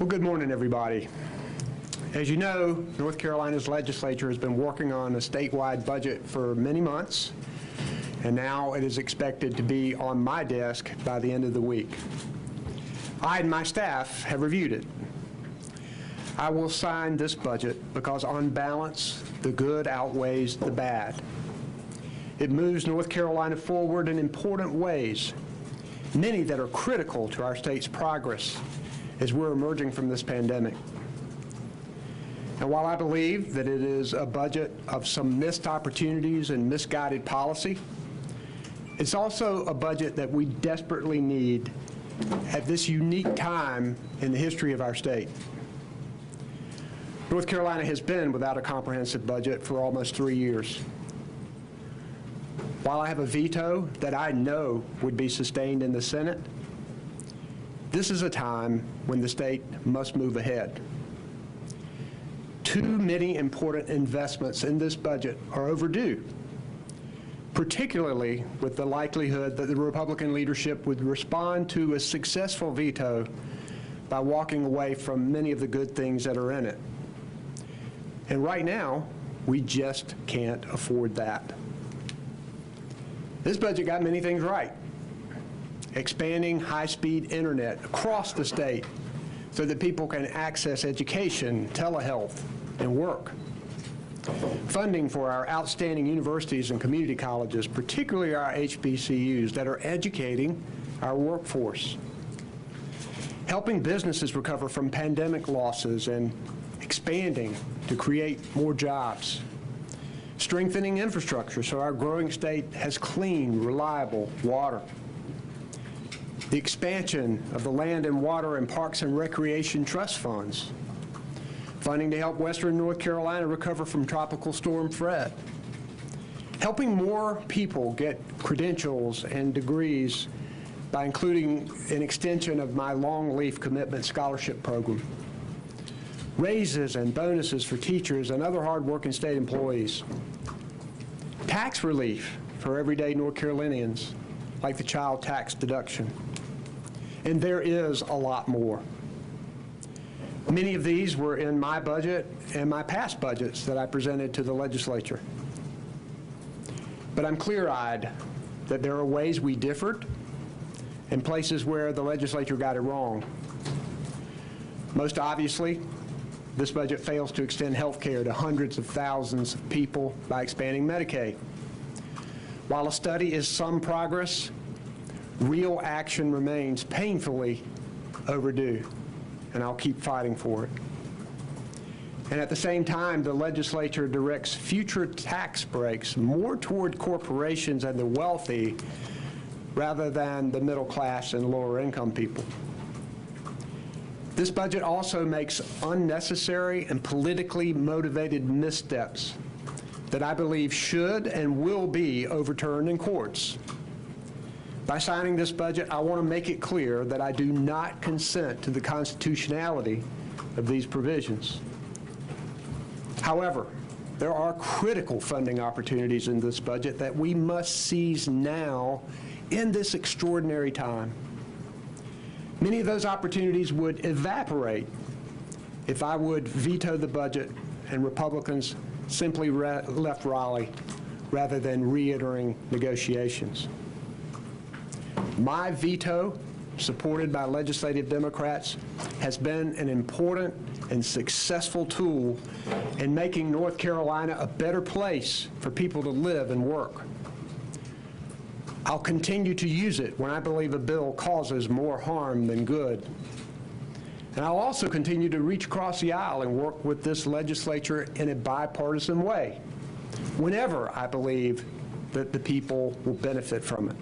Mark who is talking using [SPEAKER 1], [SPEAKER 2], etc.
[SPEAKER 1] Well, good morning, everybody. As you know, North Carolina's legislature has been working on a statewide budget for many months, and now it is expected to be on my desk by the end of the week. I and my staff have reviewed it. I will sign this budget because, on balance, the good outweighs the bad. It moves North Carolina forward in important ways, many that are critical to our state's progress as we're emerging from this pandemic. And while I believe that it is a budget of some missed opportunities and misguided policy, it's also a budget that we desperately need at this unique time in the history of our state. North Carolina has been without a comprehensive budget for almost 3 years. While I have a veto that I know would be sustained in the Senate, this is a time when the state must move ahead. Too many important investments in this budget are overdue, particularly with the likelihood that the Republican leadership would respond to a successful veto by walking away from many of the good things that are in it. And right now, we just can't afford that. This budget got many things right. Expanding high-speed internet across the state so that people can access education, telehealth, and work. Funding for our outstanding universities and community colleges, particularly our HBCUs that are educating our workforce. Helping businesses recover from pandemic losses and expanding to create more jobs. Strengthening infrastructure so our growing state has clean, reliable water. The expansion of the Land and Water and Parks and Recreation Trust funds. Funding to help Western North Carolina recover from Tropical Storm Fred. Helping more people get credentials and degrees by including an extension of my Longleaf Commitment Scholarship Program. Raises and bonuses for teachers and other hard-working state employees. Tax relief for everyday North Carolinians, like the child tax deduction. And there is a lot more. Many of these were in my budget and my past budgets that I presented to the legislature. But I'm clear-eyed that there are ways we differed and places where the legislature got it wrong. Most obviously, this budget fails to extend health care to hundreds of thousands of people by expanding Medicaid. While a study is some progress, real action remains painfully overdue, and I'll keep fighting for it. And at the same time, the legislature directs future tax breaks more toward corporations and the wealthy rather than the middle class and lower income people. This budget also makes unnecessary and politically motivated missteps that I believe should and will be overturned in courts. By signing this budget, I want to make it clear that I do not consent to the constitutionality of these provisions. However, there are critical funding opportunities in this budget that we must seize now in this extraordinary time. Many of those opportunities would evaporate if I would veto the budget and Republicans simply left Raleigh rather than re-entering negotiations. My veto, supported by legislative Democrats, has been an important and successful tool in making North Carolina a better place for people to live and work. I'll continue to use it when I believe a bill causes more harm than good. And I'll also continue to reach across the aisle and work with this legislature in a bipartisan way, whenever I believe that the people will benefit from it.